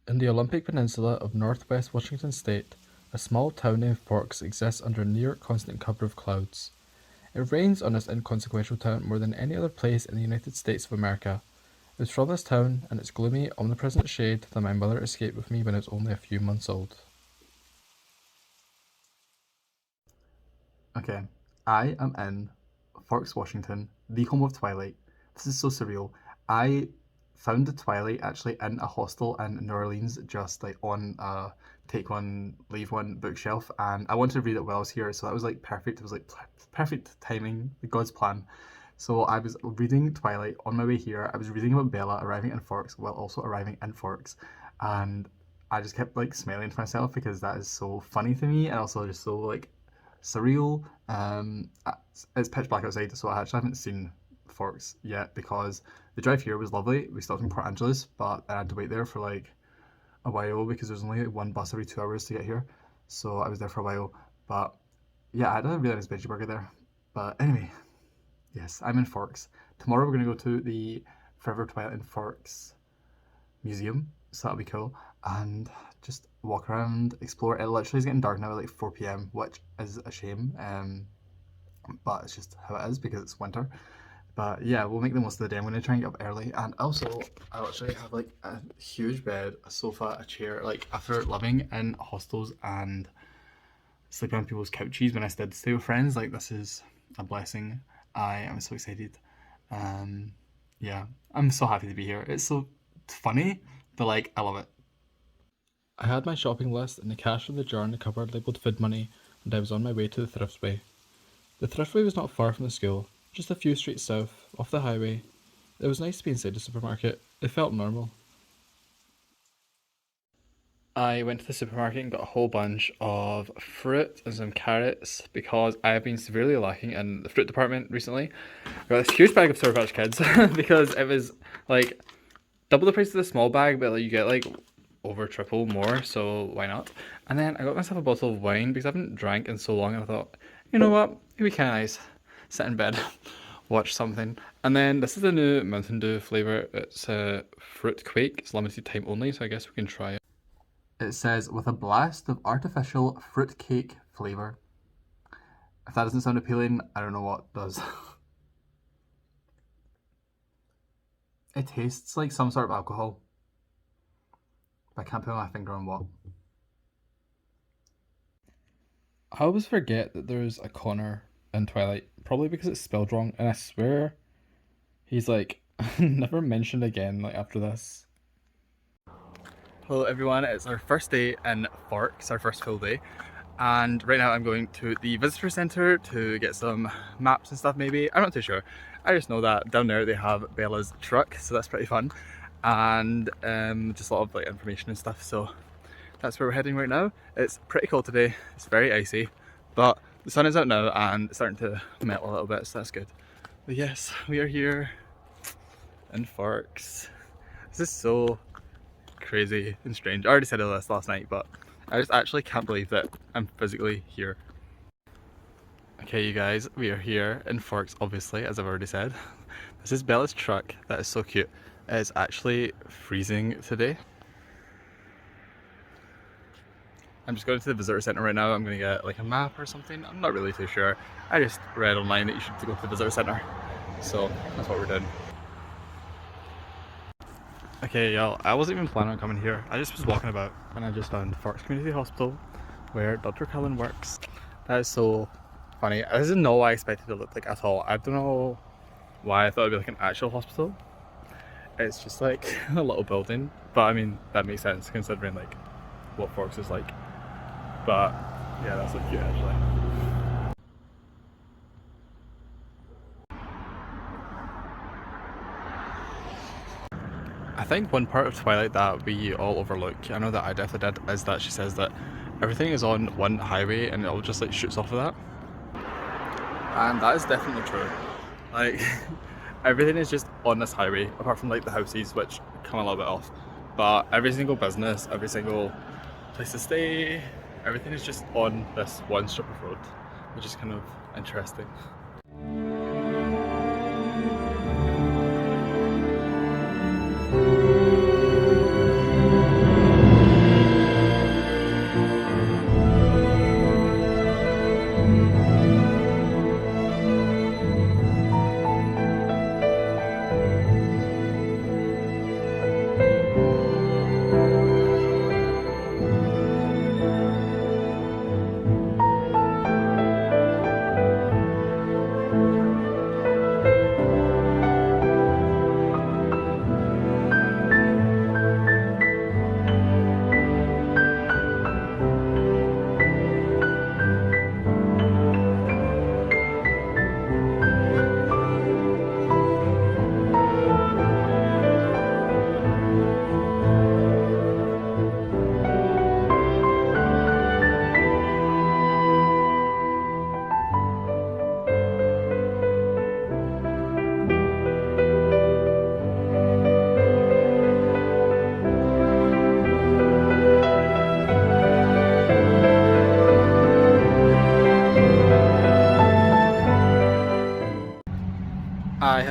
In the Olympic Peninsula of northwest Washington state, a small town named Forks exists under a near constant cover of clouds. It rains on this inconsequential town more than any other place in the United States of America. It was from this town and its gloomy, omnipresent shade that my mother escaped with me when I was only a few months old. Okay, I am in Forks, Washington, the home of Twilight. This is so surreal. I found the Twilight actually in a hostel in New Orleans, just like on a take one, leave one bookshelf, and I wanted to read it while I was here, so that was like perfect. It was like perfect timing, God's plan. So I was reading Twilight on my way here. I was reading about Bella arriving in Forks while also arriving in Forks, and I just kept like smiling to myself because that is so funny to me and also just so like surreal. It's pitch black outside, so I actually haven't seen Forks yet because the drive here was lovely. We stopped in Port Angeles, but I had to wait there for like a while because there's only like one bus every 2 hours to get here. So I was there for a while. But yeah, I had a really nice veggie burger there. But anyway, yes, I'm in Forks. Tomorrow we're going to go to the Forever Twilight in Forks museum, so that'll be cool. And just walk around, explore. It literally is getting dark now at like 4 p.m., which is a shame. But it's just how it is because it's winter. But yeah, we'll make the most of the day. I'm going to try and get up early. And also, I actually have like a huge bed, a sofa, a chair. Like after living in hostels and sleeping on people's couches when I did stay with friends, like this is a blessing. I am so excited. Um, yeah, I'm so happy to be here. It's so funny, but like I love it. I had my shopping list and the cash from the jar in the cupboard labelled food money, and I was on my way to the thriftway. The thriftway was not far from the school, just a few streets south, off the highway. It was nice to be inside the supermarket. It felt normal. I went to the supermarket and got a whole bunch of fruit and some carrots because I have been severely lacking in the fruit department recently. I got this huge bag of Sour Patch Kids because it was like double the price of the small bag, but like you get like over triple more, so why not? And then I got myself a bottle of wine because I haven't drank in so long, and I thought, you know what, it'd be kind of nice, sit in bed, watch something. And then this is the new Mountain Dew flavor. It's a fruit quake. It's limited time only, so I guess we can try it. It says with a blast of artificial fruitcake flavour. If that doesn't sound appealing, I don't know what does. It tastes like some sort of alcohol, but I can't put my finger on what. I always forget that there's a Connor in Twilight, probably because it's spelled wrong, and I swear he's like never mentioned again like after this. Hello everyone, it's our first day in Forks, our first full day. And right now I'm going to the visitor centre to get some maps and stuff maybe. I'm not too sure. I just know that down there they have Bella's truck, so that's pretty fun. And just a lot of like information and stuff, so that's where we're heading right now. It's pretty cold today, it's very icy, but the sun is out now and it's starting to melt a little bit, so that's good. But yes, we are here in Forks. This is so crazy and strange. I already said this last night, but I just actually can't believe that I'm physically here. Okay, you guys, we are here in Forks, obviously, as I've already said. This is Bella's truck. That is so cute. It's actually freezing today. I'm just going to the visitor centre right now. I'm going to get like a map or something. I'm not really too sure. I just read online that you should go to the visitor centre. So that's what we're doing. Okay, y'all, I wasn't even planning on coming here. I just was walking about and I just found Forks Community Hospital where Dr. Cullen works. That is so funny. This is not what I expected it to look like at all. I don't know why I thought it'd be like an actual hospital. It's just like a little building, but I mean, that makes sense considering like what Forks is like. But yeah, that's so cute actually. I think one part of Twilight that we all overlook, I know that I definitely did, is that she says that everything is on one highway and it all just like shoots off of that. And that is definitely true. Like, everything is just on this highway, apart from like the houses, which come a little bit off. But every single business, every single place to stay, everything is just on this one strip of road, which is kind of interesting.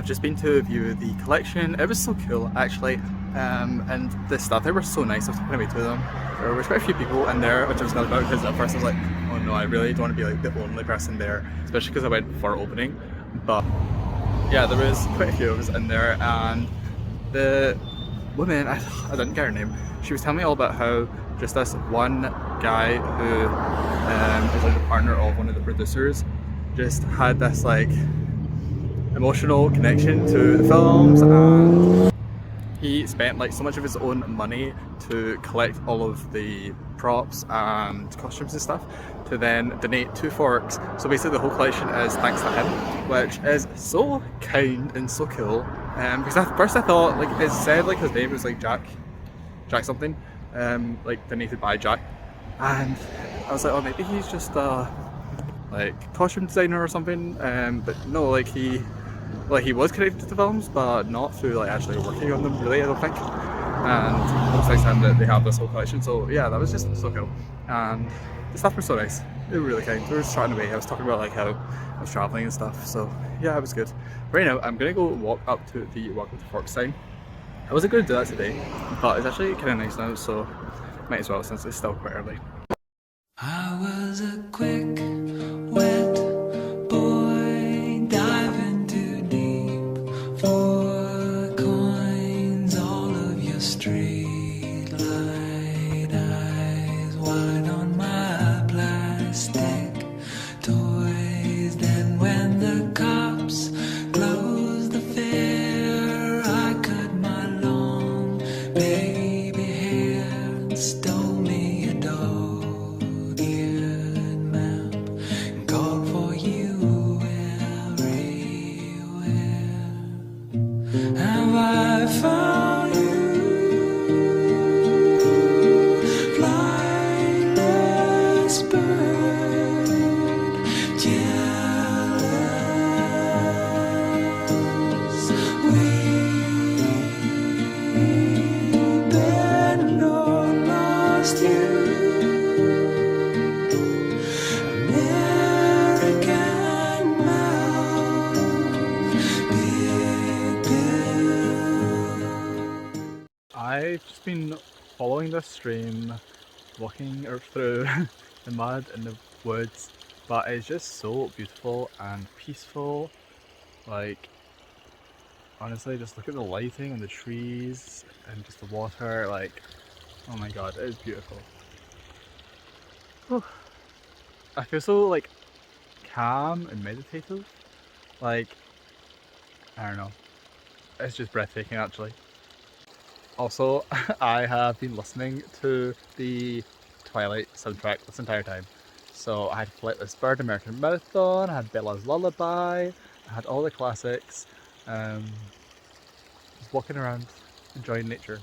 I've just been to view the collection. It was so cool actually, and the staff there were so nice. I was talking to them. There was quite a few people in there, which I was glad about because at first I was like, oh no, I really don't want to be like the only person there, especially because I went for opening. But yeah, there was quite a few of us in there, and the woman, I didn't get her name, she was telling me all about how just this one guy who is like the partner of one of the producers just had this like emotional connection to the films, and he spent like so much of his own money to collect all of the props and costumes and stuff to then donate to Forks. So basically the whole collection is thanks to him, which is so kind and so cool. Because at first I thought like it said like his name was like Jack something, like donated by Jack, and I was like, oh maybe he's just like costume designer or something, but no, like he was connected to films, but not through like actually working on them really, I don't think. And it was nice that they have this whole collection, so yeah, that was just so cool. And the staff were so nice, they were really kind. They were just chatting away. I was talking about like how I was travelling and stuff, so yeah, it was good. Right now I'm gonna go walk up to the Welcome to Forks sign. I wasn't going to do that today, but it's actually kind of nice now, so might as well since it's still quite early. I was a quick, wet boy diving too deep for coins. All of your street light eyes wide on my plastic toys. Then when the cops closed the fair, I cut my long baby hair and stole me a dog-eared map and called for you everywhere. Have I found you, flightless bird, jealous, weeping, Lord, lost you. American mouth, big bill. I've just been following this stream, walking through the mud and the woods, but it's just so beautiful and peaceful. Like, honestly, just look at the lighting and the trees and just the water, like, oh my god, it is beautiful. Whew. I feel so like calm and meditative, like, I don't know, it's just breathtaking actually. Also, I have been listening to the Twilight soundtrack this entire time. So I had Flightless Bird, American Marathon, I had Bella's Lullaby, I had all the classics. Just walking around, enjoying nature.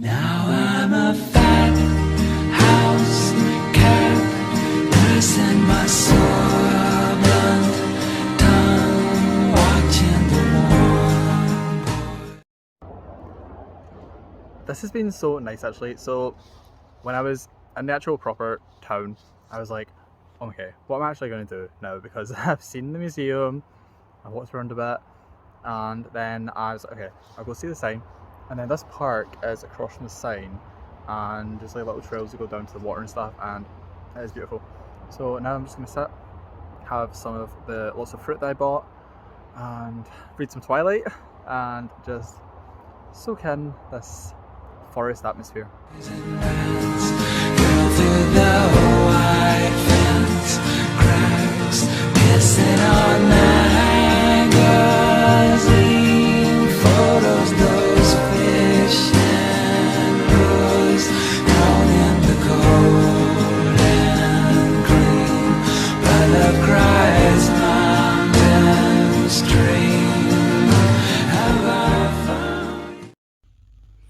Now I'm a fat house cat, nursing my sore blunt tongue, watching the warm. This has been so nice actually. So when I was in the actual proper town, I was like, okay, what am I actually going to do now? Because I've seen the museum, I walked around a bit, and then I was like, okay, I'll go see the sign. And then this park is across from the sign, and there's like little trails that go down to the water and stuff, and it is beautiful. So now I'm just going to sit, have some of the lots of fruit that I bought, and read some Twilight, and just soak in this forest atmosphere. Girl through the white fence, cracks missing on magazine photos, those fish and rose down in the cold and clean. But love cries mountain stream. Have I found?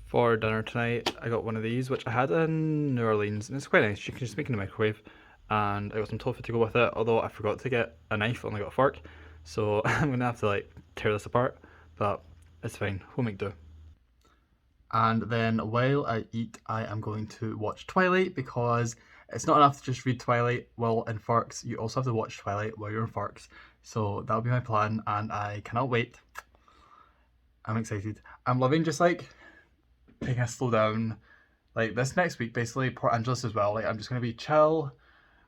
For dinner tonight, I got one of these, which I had in New Orleans, and it's quite nice. You can just make it in the microwave, and I got some tofu to go with it, although I forgot to get a knife, only got a fork, so I'm gonna have to like tear this apart, but it's fine, we'll make do. And then while I eat, I am going to watch Twilight because it's not enough to just read Twilight while in FORKS, you also have to watch Twilight while you're in FORKS. So that'll be my plan, and I cannot wait. I'm excited. I'm loving just like taking a slow down. Like this next week, basically, Port Angeles as well. Like I'm just gonna be chill,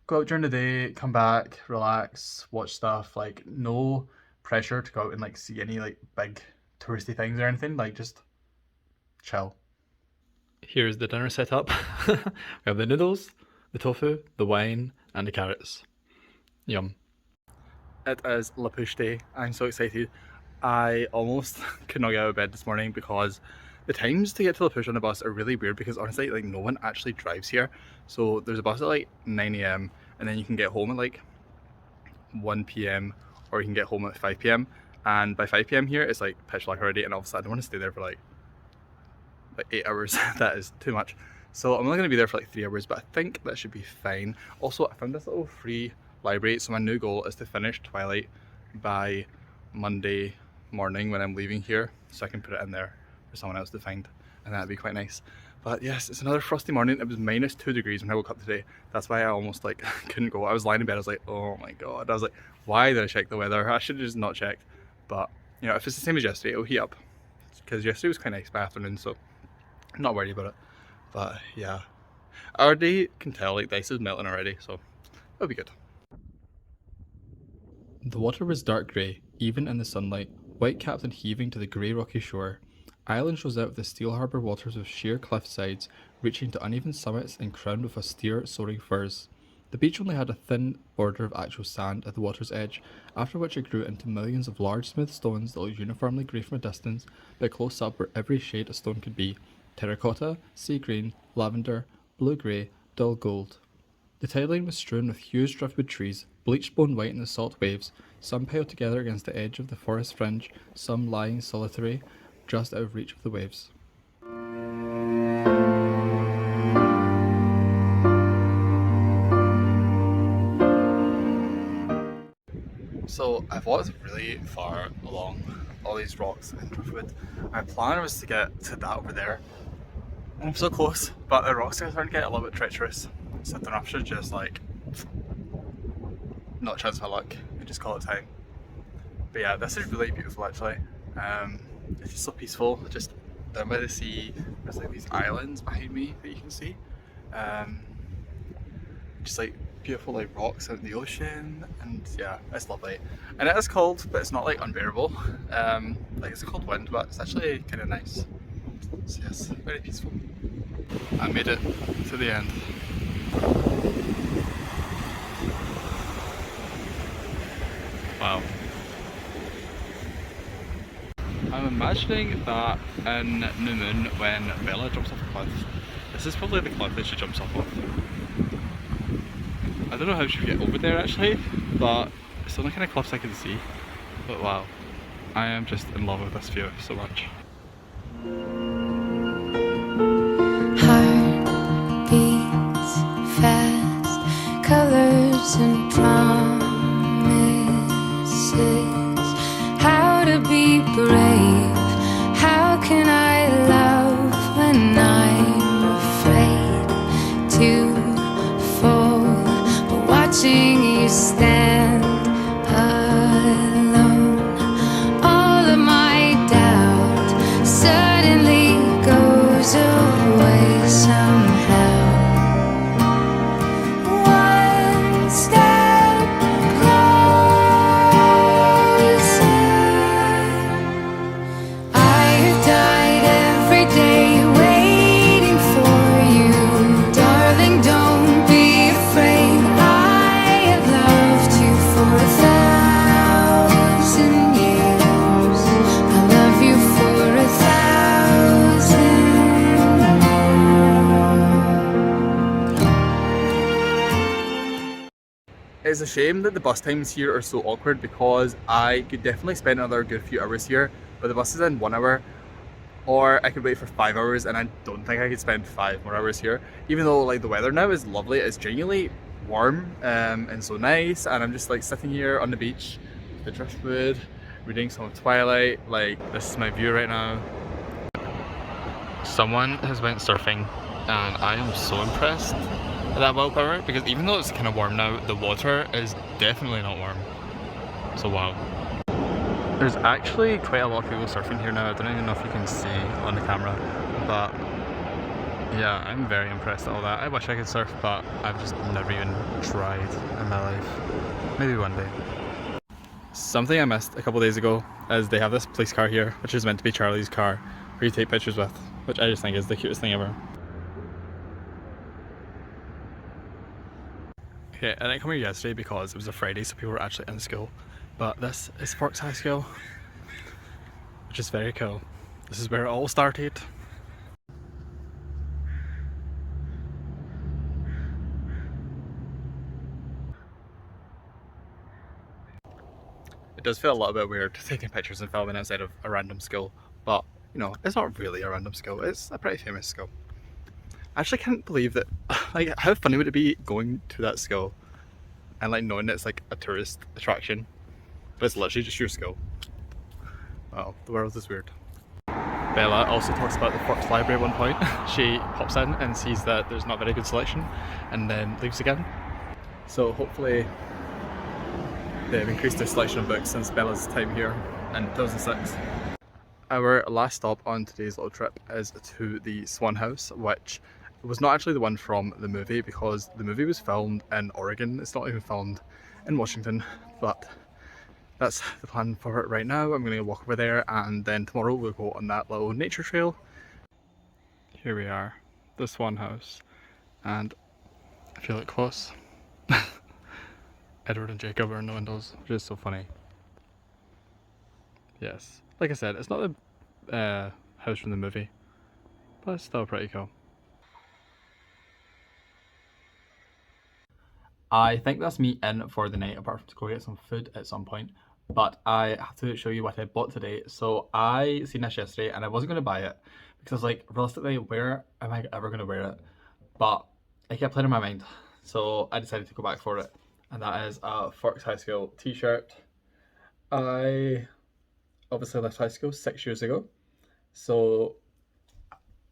go out during the day, come back, relax, watch stuff. Like no pressure to go out and like see any like big touristy things or anything. Like just chill. Here's the dinner setup. We have the noodles, the tofu, the wine, and the carrots. Yum. It is La Push Day. I'm so excited. I almost could not get out of bed this morning because the times to get to La Push on the bus are really weird because honestly, like no one actually drives here. So there's a bus at like 9 AM and then you can get home at like 1 PM or you can get home at 5 PM. And by 5 PM here, it's like pitch black already, and obviously I don't want to stay there for like 8 hours. That is too much. So I'm only going to be there for like 3 hours, but I think that should be fine. Also, I found this little free library, so my new goal is to finish Twilight by Monday morning when I'm leaving here, so I can put it in there for someone else to find, and that'd be quite nice. But yes, it's another frosty morning. It was -2 degrees when I woke up today. That's why I almost like couldn't go. I was lying in bed, I was like, oh my god. I was like, why did I check the weather? I should have just not checked. But you know, if it's the same as yesterday, it'll heat up, because yesterday was quite nice by afternoon, so I'm not worried about it. But yeah, I already can tell like the ice is melting already, so it'll be good. The water was dark grey, even in the sunlight, white-capped and heaving to the grey rocky shore. Islands rose out of the steel harbour waters with sheer cliff sides, reaching to uneven summits and crowned with austere, soaring firs. The beach only had a thin border of actual sand at the water's edge, after which it grew into millions of large smooth stones that looked uniformly grey from a distance, but close up were every shade a stone could be: terracotta, sea green, lavender, blue-grey, dull gold. The tide line was strewn with huge driftwood trees, bleached bone white in the salt waves, some piled together against the edge of the forest fringe, some lying solitary, just out of reach of the waves. So I've walked really far along all these rocks and driftwood. My plan was to get to that over there. And I'm so close, but the rocks are starting to get a little bit treacherous. So I don't know if I should just like not chance my luck and just call it time. But yeah, this is really beautiful actually. It's just so peaceful, just down by the sea. There's like these islands behind me that you can see. Just like beautiful like rocks out in the ocean, and yeah, it's lovely. And it is cold, but it's not like unbearable. Like it's a cold wind, but it's actually kind of nice. So yes, very peaceful. I made it to the end. Wow. I'm imagining that in New Moon when Bella jumps off a cliff, this is probably the cliff that she jumps off of. I don't know how she would get over there actually, but it's the only kind of cliffs I can see. But wow, I am just in love with this view so much. Heart beats fast, colors and promises. How to be brave, how can I love when I'm afraid to fall? But watching you stand alone, all of my doubt suddenly goes away somehow. One step closer. I have died every day waiting for you, darling. Don't be afraid. I have loved you for 1,000 years. I love you for 1,000 more. It's a shame that the bus times here are so awkward, because I could definitely spend another good few hours here, but the bus is in 1 hour, or I could wait for 5 hours, and I don't think I could spend 5 more hours here. Even though like the weather now is lovely, it's genuinely warm and so nice, and I'm just like sitting here on the beach with the driftwood, reading some of Twilight. Like this is my view right now. Someone has went surfing, and I am so impressed. that willpower, because even though it's kind of warm now, the water is definitely not warm. So wow. There's actually quite a lot of people surfing here now. I don't even know if you can see on the camera, but yeah, I'm very impressed at all that. I wish I could surf, but I've just never even tried in my life. Maybe one day. Something I missed a couple days ago is they have this police car here, which is meant to be Charlie's car, where you take pictures with, which I just think is the cutest thing ever. Okay, I didn't come here yesterday because it was a Friday, so people were actually in school. But this is Forks High School, which is very cool. This is where it all started. It does feel a little bit weird taking pictures and filming outside of a random school, but you know, it's not really a random school, it's a pretty famous school. I actually can't believe that, like, how funny would it be going to that school and like knowing that it's like a tourist attraction, but it's literally just your school. Wow, the world is weird. Bella also talks about the Forks Library at one point. She pops in and sees that there's not very good selection and then leaves again. So hopefully they've increased their selection of books since Bella's time here in 2006. Our last stop on today's little trip is to the Swan House, which was not actually the one from the movie because the movie was filmed in Oregon. It's not even filmed in Washington, but that's the plan for it right now. I'm going to walk over there and then tomorrow we'll go on that little nature trail. Here we are, the Swan House, and if you look close, Edward and Jacob are in the windows, which is so funny. Yes, like I said, it's not the house from the movie, but it's still pretty cool. I think that's me in for the night, apart from to go get some food at some point. But I have to show you what I bought today. So I seen this yesterday and I wasn't going to buy it because I was like, realistically, where am I ever going to wear it? But it kept playing in my mind, so I decided to go back for it. And that is a Forks High School t-shirt. I obviously left high school 6 years ago, so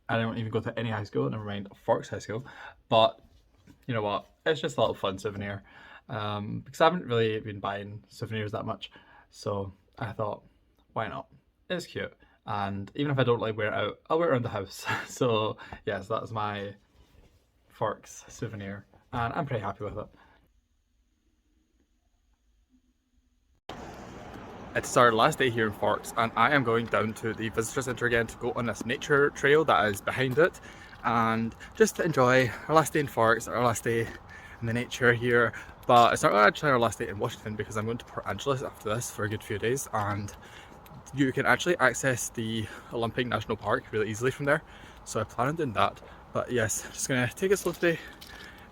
I don't even go to any high school, never mind Forks High School. But you know what, it's just a little fun souvenir, because I haven't really been buying souvenirs that much, so I thought, why not? It's cute, and even if I don't like wear it out, I'll wear it around the house. So yes, that's my Forks souvenir, and I'm pretty happy with it. It's our last day here in Forks, and I am going down to the visitor centre again to go on this nature trail that is behind it, and just to enjoy our last day in Forks, our last day in the nature here. But it's not actually our last day in Washington because I'm going to Port Angeles after this for a good few days, and you can actually access the Olympic National Park really easily from there, so I plan on doing that. But yes, I'm just going to take it slow today,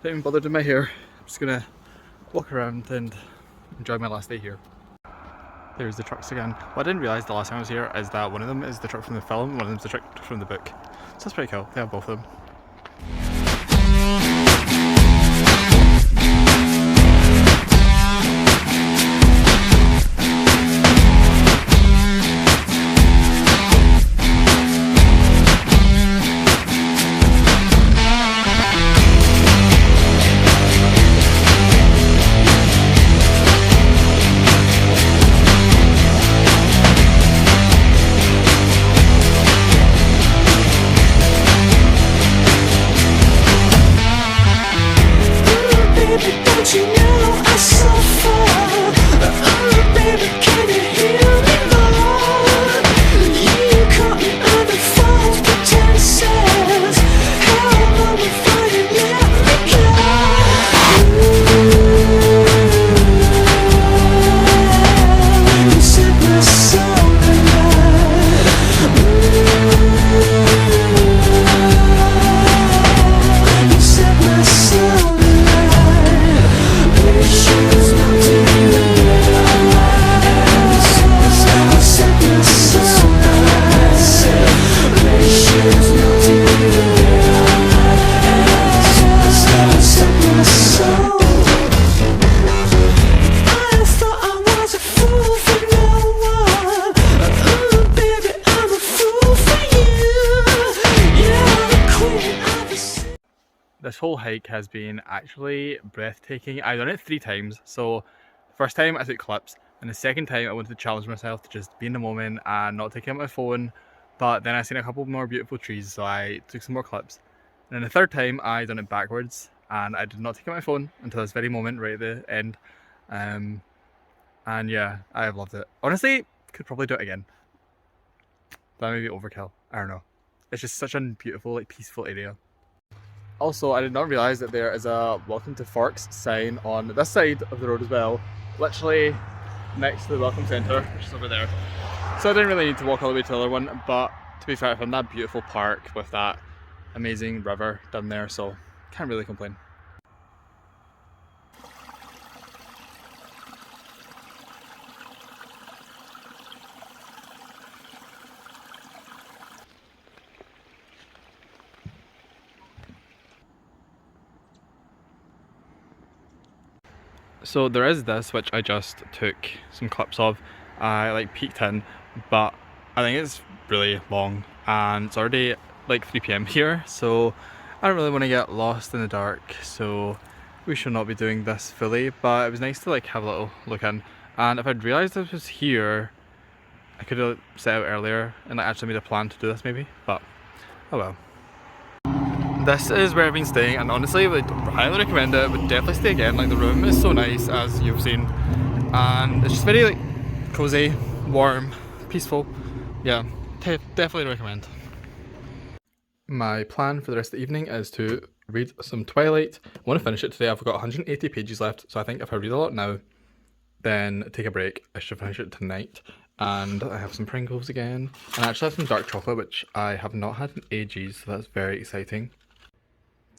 don't even bother doing my hair, I'm just going to walk around and enjoy my last day here. There's the trucks again. What I didn't realise the last time I was here is that one of them is the truck from the film, one of them is the truck from the book. So that's pretty cool, they have both of them. whole hike has been actually breathtaking. I've done it 3 times. So first time I took clips, and the second time I wanted to challenge myself to just be in the moment and not take out my phone. But then I seen a couple more beautiful trees, so I took some more clips. And then the third time I done it backwards, and I did not take out my phone until this very moment right at the end. And yeah, I have loved it. Honestly, could probably do it again. That may be overkill. I don't know. It's just such a beautiful, like, peaceful area. Also, I did not realise that there is a Welcome to Forks sign on this side of the road as well. Literally next to the Welcome Centre, which is over there. So I didn't really need to walk all the way to the other one, but to be fair, I found that beautiful park with that amazing river down there, so can't really complain. So there is this which I just took some clips of. I like peeked in, but I think it's really long and it's already like 3 PM here, so I don't really want to get lost in the dark, so we should not be doing this fully, but it was nice to like have a little look in. And if I'd realised this was here, I could have set out earlier and like actually made a plan to do this maybe, but oh well. This is where I've been staying, and honestly would highly recommend it. Would definitely stay again. Like, the room is so nice, as you've seen, and it's just very like cozy, warm, peaceful. Yeah, definitely recommend. My plan for the rest of the evening is to read some Twilight. I want to finish it today. I've got 180 pages left, so I think if I read a lot now, then take a break, I should finish it tonight. And I have some Pringles again, and I actually have some dark chocolate, which I have not had in ages, so that's very exciting.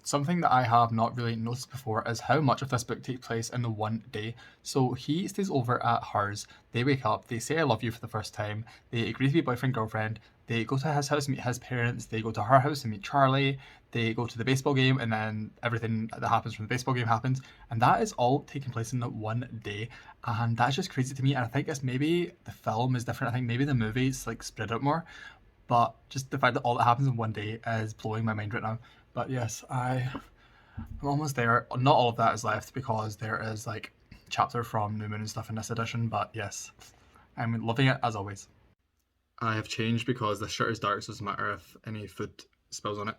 Something that I have not really noticed before is how much of this book takes place in the one day. So he stays over at hers, they wake up, they say I love you for the first time, they agree to be boyfriend girlfriend, they go to his house to meet his parents, they go to her house to meet Charlie, they go to the baseball game, and then everything that happens from the baseball game happens, and that is all taking place in that one day. And that's just crazy to me, and I think it's maybe the film is different. I think maybe the movie's like spread out more, but just the fact that all that happens in one day is blowing my mind right now. But yes, I'm almost there. Not all of that is left because there is like chapter from New Moon and stuff in this edition, but yes, I'm loving it as always. I have changed because the shirt is dark, so it doesn't matter if any food spills on it.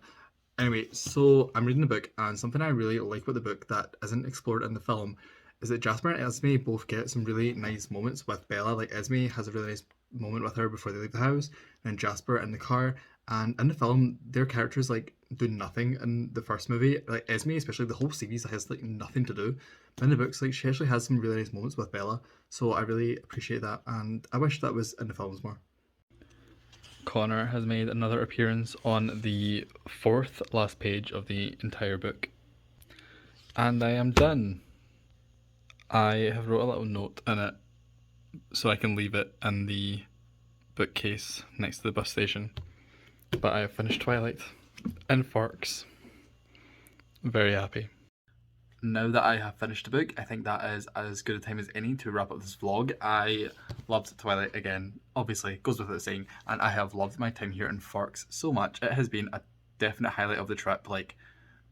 Anyway, so I'm reading the book, and something I really like about the book that isn't explored in the film is that Jasper and Esme both get some really nice moments with Bella. Like, Esme has a really nice moment with her before they leave the house, and Jasper in the car. And in the film, their characters like do nothing in the first movie. Like, Esme, especially, the whole series has like nothing to do. But in the books, like, she actually has some really nice moments with Bella. So I really appreciate that, and I wish that was in the films more. Connor has made another appearance on the 4th last page of the entire book. And I am done. I have wrote a little note in it so I can leave it in the bookcase next to the bus station. But I have finished Twilight in Forks. Very happy. Now that I have finished the book, I think that is as good a time as any to wrap up this vlog. I loved Twilight again, obviously, goes without saying, and I have loved my time here in Forks so much. It has been a definite highlight of the trip, like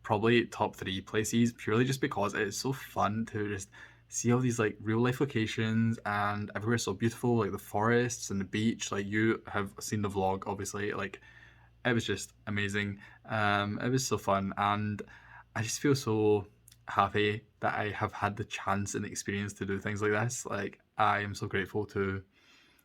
probably top 3 places, purely just because it is so fun to just see all these like real life locations, and everywhere's so beautiful, like the forests and the beach. Like, you have seen the vlog, obviously, like it was just amazing. It was so fun, and I just feel so happy that I have had the chance and the experience to do things like this. Like, I am so grateful to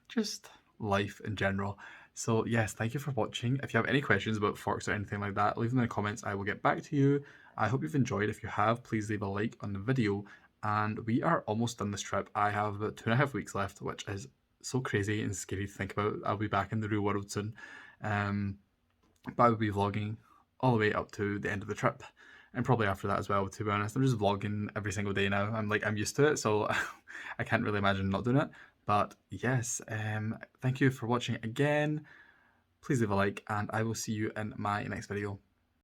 just life in general. So yes, thank you for watching. If you have any questions about Forks or anything like that, leave them in the comments. I will get back to you. I hope you've enjoyed. If you have, please leave a like on the video. And we are almost done this trip. I have about 2.5 weeks left, which is so crazy and scary to think about. I'll be back in the real world soon. But I will be vlogging all the way up to the end of the trip, and probably after that as well, to be honest. I'm just vlogging every single day now. I'm used to it, so I can't really imagine not doing it. But yes, thank you for watching again. Please leave a like, and I will see you in my next video.